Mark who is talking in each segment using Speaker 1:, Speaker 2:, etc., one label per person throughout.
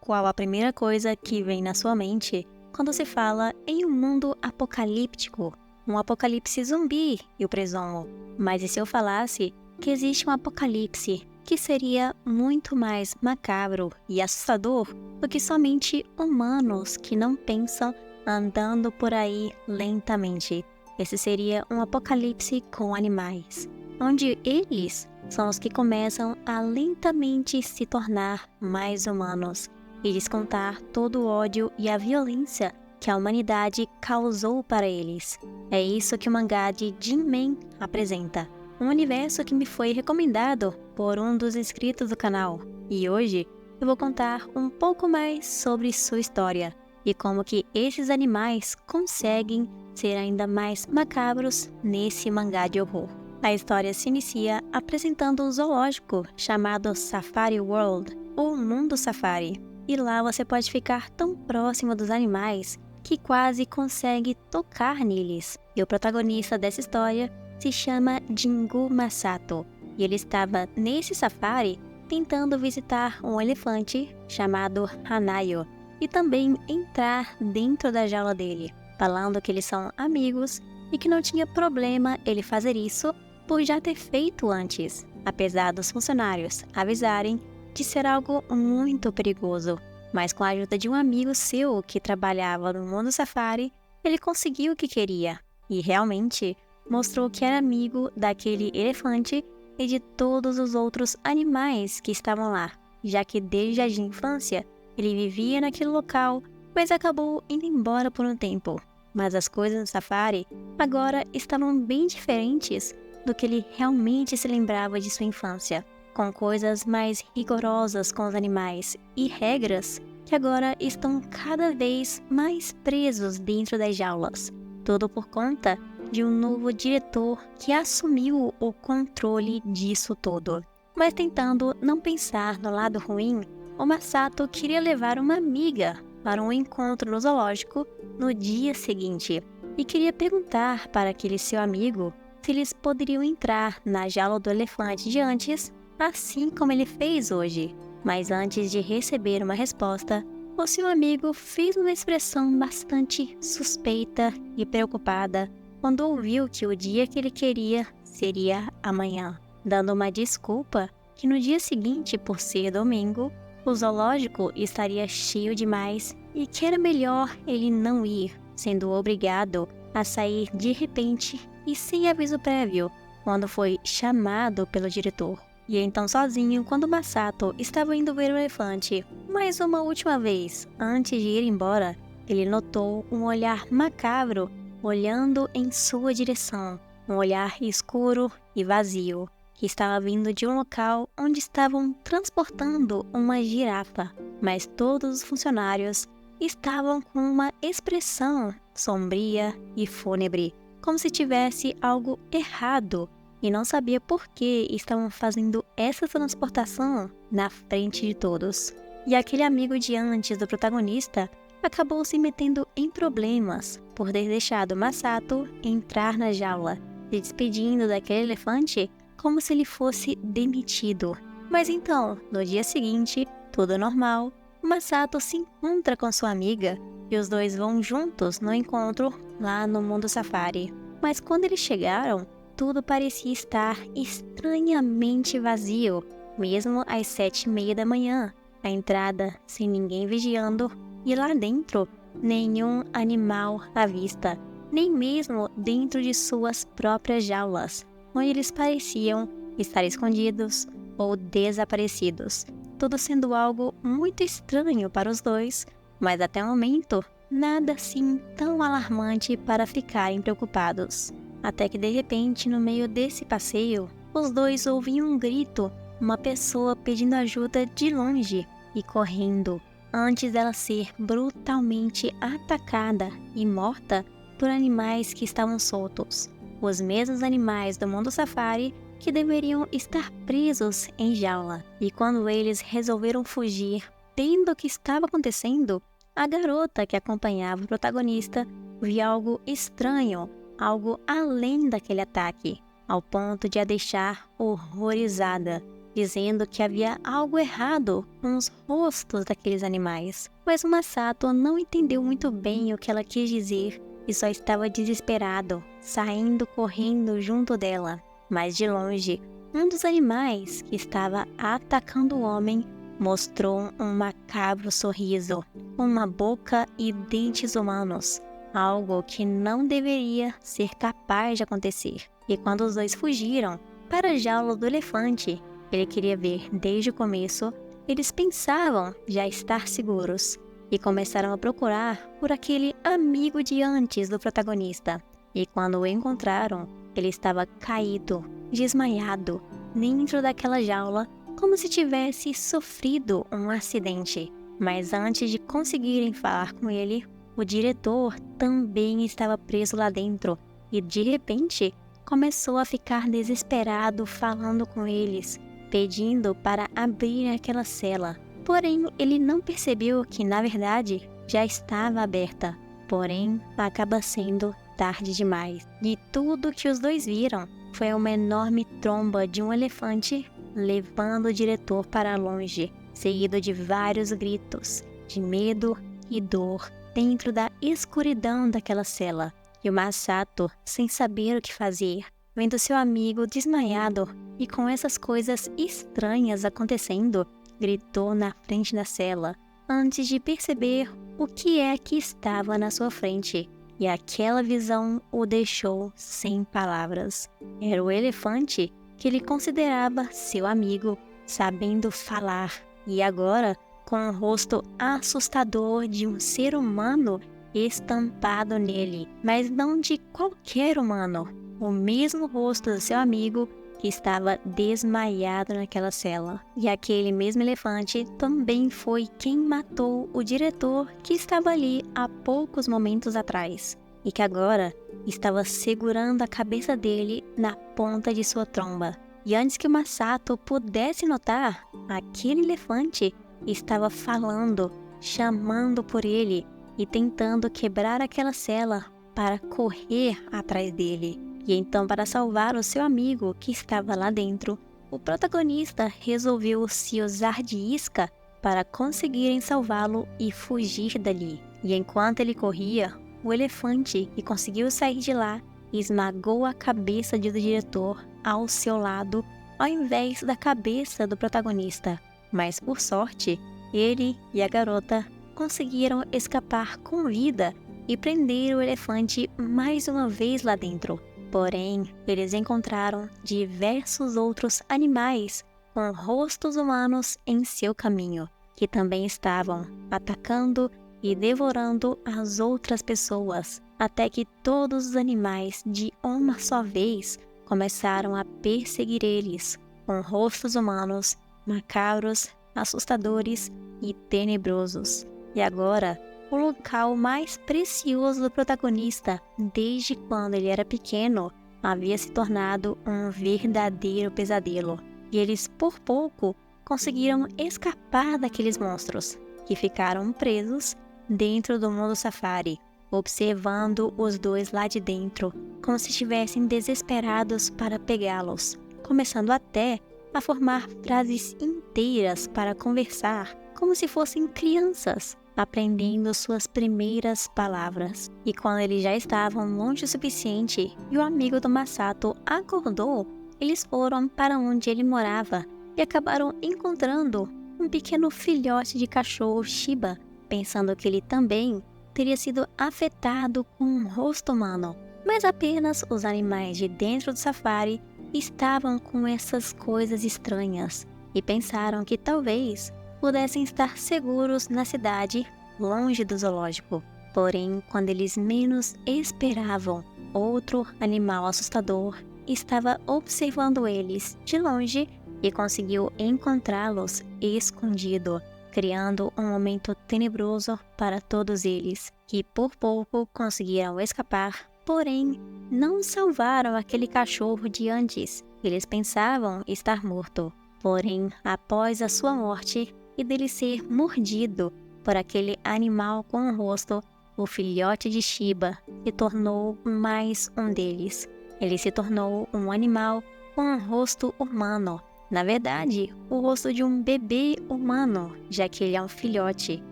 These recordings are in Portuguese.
Speaker 1: Qual a primeira coisa que vem na sua mente quando se fala em um mundo apocalíptico? Um apocalipse zumbi, eu presumo. Mas e se eu falasse que existe um apocalipse que seria muito mais macabro e assustador do que somente humanos que não pensam andando por aí lentamente? Esse seria um apocalipse com animais, onde eles são os que começam a lentamente se tornar mais humanos e descontar todo o ódio e a violência que a humanidade causou para eles. É isso que o mangá de Jinmen apresenta, um universo que me foi recomendado por um dos inscritos do canal, e hoje eu vou contar um pouco mais sobre sua história e como que esses animais conseguem ser ainda mais macabros nesse mangá de horror. A história se inicia apresentando um zoológico chamado Safari World, ou Mundo Safari. E lá você pode ficar tão próximo dos animais que quase consegue tocar neles. E o protagonista dessa história se chama Jingu Masato. E ele estava nesse safari tentando visitar um elefante chamado Hanayo e também entrar dentro da jaula dele, falando que eles são amigos e que não tinha problema ele fazer isso por já ter feito antes, apesar dos funcionários avisarem de ser algo muito perigoso. Mas com a ajuda de um amigo seu que trabalhava no mundo safari, ele conseguiu o que queria e realmente mostrou que era amigo daquele elefante e de todos os outros animais que estavam lá, já que desde a infância ele vivia naquele local, mas acabou indo embora por um tempo. Mas as coisas no safari agora estavam bem diferentes do que ele realmente se lembrava de sua infância, com coisas mais rigorosas com os animais e regras que agora estão cada vez mais presos dentro das jaulas. Tudo por conta de um novo diretor que assumiu o controle disso tudo. Mas tentando não pensar no lado ruim, o Masato queria levar uma amiga para um encontro no zoológico no dia seguinte e queria perguntar para aquele seu amigo se eles poderiam entrar na jaula do elefante de antes, assim como ele fez hoje. Mas antes de receber uma resposta, o seu amigo fez uma expressão bastante suspeita e preocupada quando ouviu que o dia que ele queria seria amanhã, dando uma desculpa que no dia seguinte, por ser domingo, o zoológico estaria cheio demais e que era melhor ele não ir, sendo obrigado a sair de repente e sem aviso prévio, quando foi chamado pelo diretor. E então sozinho, quando Masato estava indo ver o elefante mais uma última vez, antes de ir embora, ele notou um olhar macabro olhando em sua direção, um olhar escuro e vazio, que estava vindo de um local onde estavam transportando uma girafa, mas todos os funcionários estavam com uma expressão sombria e fúnebre, como se tivesse algo errado e não sabia por que estavam fazendo essa transportação na frente de todos. E aquele amigo de antes do protagonista acabou se metendo em problemas por ter deixado Masato entrar na jaula, se despedindo daquele elefante como se ele fosse demitido. Mas então, no dia seguinte, tudo normal, Masato se encontra com sua amiga e os dois vão juntos no encontro lá no mundo safari. Mas quando eles chegaram, tudo parecia estar estranhamente vazio, mesmo às 7h30 da manhã, a entrada sem ninguém vigiando e lá dentro nenhum animal à vista, nem mesmo dentro de suas próprias jaulas, onde eles pareciam estar escondidos ou desaparecidos, tudo sendo algo muito estranho para os dois, mas até o momento nada assim tão alarmante para ficarem preocupados. Até que de repente, no meio desse passeio, os dois ouvem um grito, uma pessoa pedindo ajuda de longe e correndo, antes dela ser brutalmente atacada e morta por animais que estavam soltos. Os mesmos animais do mundo safari que deveriam estar presos em jaula. E quando eles resolveram fugir, vendo o que estava acontecendo, a garota que acompanhava o protagonista viu algo estranho, algo além daquele ataque, ao ponto de a deixar horrorizada. dizendo que havia algo errado com os rostos daqueles animais. Mas o Masato não entendeu muito bem o que ela quis dizer e só estava desesperado, saindo correndo junto dela. Mas de longe, um dos animais que estava atacando o homem mostrou um macabro sorriso, com uma boca e dentes humanos, algo que não deveria ser capaz de acontecer. E quando os dois fugiram para a jaula do elefante, ele queria ver desde o começo, eles pensavam já estar seguros e começaram a procurar por aquele amigo de antes do protagonista. E quando o encontraram, ele estava caído, desmaiado, dentro daquela jaula, como se tivesse sofrido um acidente. Mas antes de conseguirem falar com ele, o diretor também estava preso lá dentro e de repente começou a ficar desesperado falando com eles, pedindo para abrir aquela cela. Porém, ele não percebeu que, na verdade, já estava aberta. Porém, acaba sendo tarde demais. E tudo que os dois viram foi uma enorme tromba de um elefante levando o diretor para longe, seguido de vários gritos de medo e dor dentro da escuridão daquela cela. E o Masato, sem saber o que fazer, vendo seu amigo desmaiado e com essas coisas estranhas acontecendo, gritou na frente da cela, antes de perceber o que é que estava na sua frente. E aquela visão o deixou sem palavras. Era o elefante que ele considerava seu amigo, sabendo falar, e agora com o rosto assustador de um ser humano estampado nele, mas não de qualquer humano, o mesmo rosto do seu amigo que estava desmaiado naquela cela. E aquele mesmo elefante também foi quem matou o diretor que estava ali há poucos momentos atrás, e que agora estava segurando a cabeça dele na ponta de sua tromba. E antes que o Masato pudesse notar, aquele elefante estava falando, chamando por ele e tentando quebrar aquela cela para correr atrás dele. E então, para salvar o seu amigo que estava lá dentro, o protagonista resolveu se usar de isca para conseguirem salvá-lo e fugir dali. E enquanto ele corria, o elefante que conseguiu sair de lá esmagou a cabeça do diretor ao seu lado, ao invés da cabeça do protagonista. Mas por sorte, ele e a garota conseguiram escapar com vida e prender o elefante mais uma vez lá dentro. Porém, eles encontraram diversos outros animais com rostos humanos em seu caminho, que também estavam atacando e devorando as outras pessoas, até que todos os animais de uma só vez começaram a perseguir eles, com rostos humanos, macabros, assustadores e tenebrosos. E agora, o local mais precioso do protagonista, desde quando ele era pequeno, havia se tornado um verdadeiro pesadelo. E eles, por pouco, conseguiram escapar daqueles monstros, que ficaram presos dentro do mundo safari, observando os dois lá de dentro, como se estivessem desesperados para pegá-los, começando até a formar frases inteiras para conversar, como se fossem crianças, aprendendo suas primeiras palavras. E quando eles já estavam longe o suficiente e o amigo do Masato acordou, eles foram para onde ele morava e acabaram encontrando um pequeno filhote de cachorro Shiba, pensando que ele também teria sido afetado com um rosto humano. Mas apenas os animais de dentro do safari estavam com essas coisas estranhas e pensaram que talvez pudessem estar seguros na cidade, longe do zoológico. Porém, quando eles menos esperavam, outro animal assustador estava observando eles de longe e conseguiu encontrá-los escondido, criando um momento tenebroso para todos eles, que por pouco conseguiram escapar, porém não salvaram aquele cachorro de antes. Eles pensavam estar morto, porém após a sua morte e dele ser mordido por aquele animal com o rosto, o filhote de Shiba se tornou mais um deles. Ele se tornou um animal com um rosto humano Na verdade, o rosto de um bebê humano, já que ele é um filhote,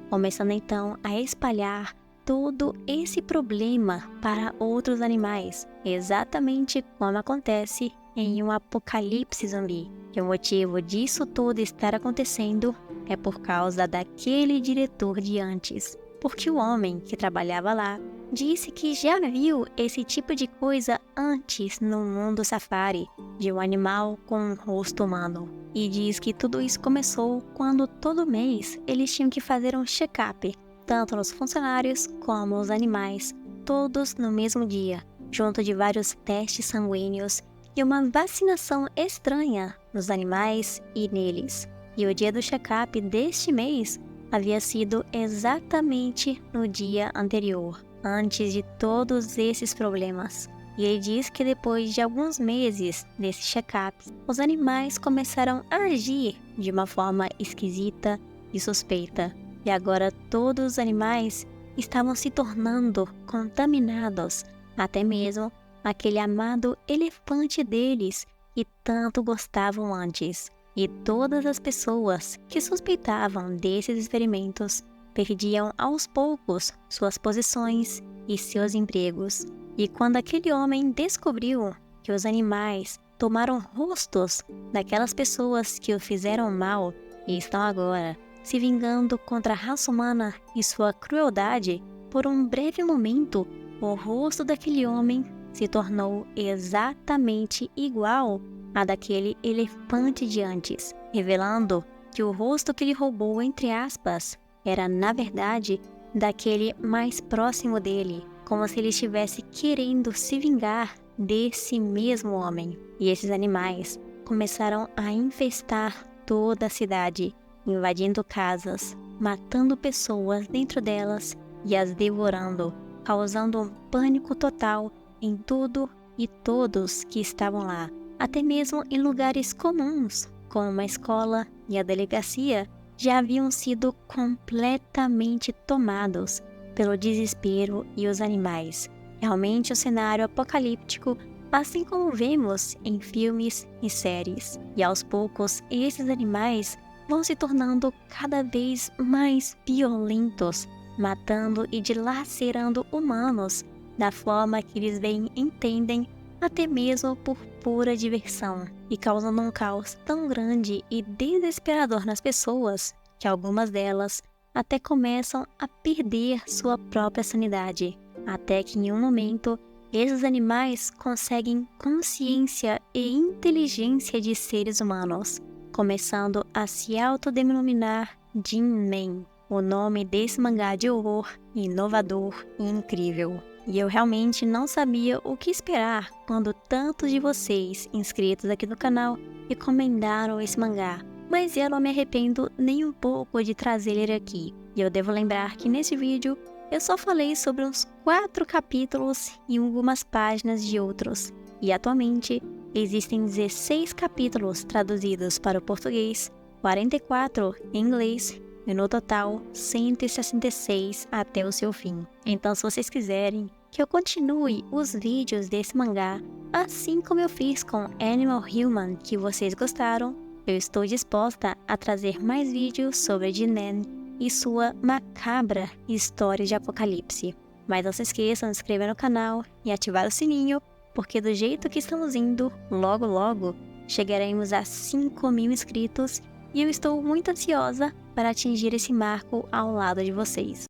Speaker 1: começando então a espalhar todo esse problema para outros animais, exatamente como acontece em um apocalipse zumbi. E o motivo disso tudo estar acontecendo é por causa daquele diretor de antes, porque o homem que trabalhava lá disse que já viu esse tipo de coisa antes no mundo safari, de um animal com um rosto humano. E diz que tudo isso começou quando todo mês eles tinham que fazer um check-up, tanto nos funcionários como os animais, todos no mesmo dia, junto de vários testes sanguíneos e uma vacinação estranha nos animais e neles. E o dia do check-up deste mês havia sido exatamente no dia anterior, antes de todos esses problemas. E ele diz que depois de alguns meses desse check-up, os animais começaram a agir de uma forma esquisita e suspeita. E agora todos os animais estavam se tornando contaminados, até mesmo aquele amado elefante deles que tanto gostavam antes. E todas as pessoas que suspeitavam desses experimentos perdiam aos poucos suas posições e seus empregos. E quando aquele homem descobriu que os animais tomaram rostos daquelas pessoas que o fizeram mal e estão agora se vingando contra a raça humana e sua crueldade, por um breve momento, o rosto daquele homem se tornou exatamente igual a daquele elefante de antes, revelando que o rosto que ele roubou, entre aspas, era na verdade daquele mais próximo dele, como se ele estivesse querendo se vingar desse mesmo homem. E esses animais começaram a infestar toda a cidade, invadindo casas, matando pessoas dentro delas e as devorando, causando um pânico total em tudo e todos que estavam lá, até mesmo em lugares comuns, como uma escola e a delegacia, já haviam sido completamente tomados pelo desespero e os animais. Realmente um cenário apocalíptico, assim como vemos em filmes e séries. E aos poucos, esses animais vão se tornando cada vez mais violentos, matando e dilacerando humanos da forma que eles bem entendem, até mesmo por pura diversão, e causando um caos tão grande e desesperador nas pessoas que algumas delas até começam a perder sua própria sanidade, até que em um momento esses animais conseguem consciência e inteligência de seres humanos, começando a se autodenominar Jinmen, o nome desse mangá de horror inovador e incrível. E eu realmente não sabia o que esperar quando tantos de vocês inscritos aqui no canal recomendaram esse mangá, mas eu não me arrependo nem um pouco de trazer ele aqui. E eu devo lembrar que nesse vídeo eu só falei sobre uns 4 capítulos e algumas páginas de outros. E atualmente existem 16 capítulos traduzidos para o português, 44 em inglês e no total 166 até o seu fim. Então, se vocês quiserem que eu continue os vídeos desse mangá, assim como eu fiz com Animal Human, que vocês gostaram, eu estou disposta a trazer mais vídeos sobre Jinnen e sua macabra história de apocalipse. Mas não se esqueçam de se inscrever no canal e ativar o sininho, porque do jeito que estamos indo, logo logo, chegaremos a 5.000 inscritos e eu estou muito ansiosa para atingir esse marco ao lado de vocês.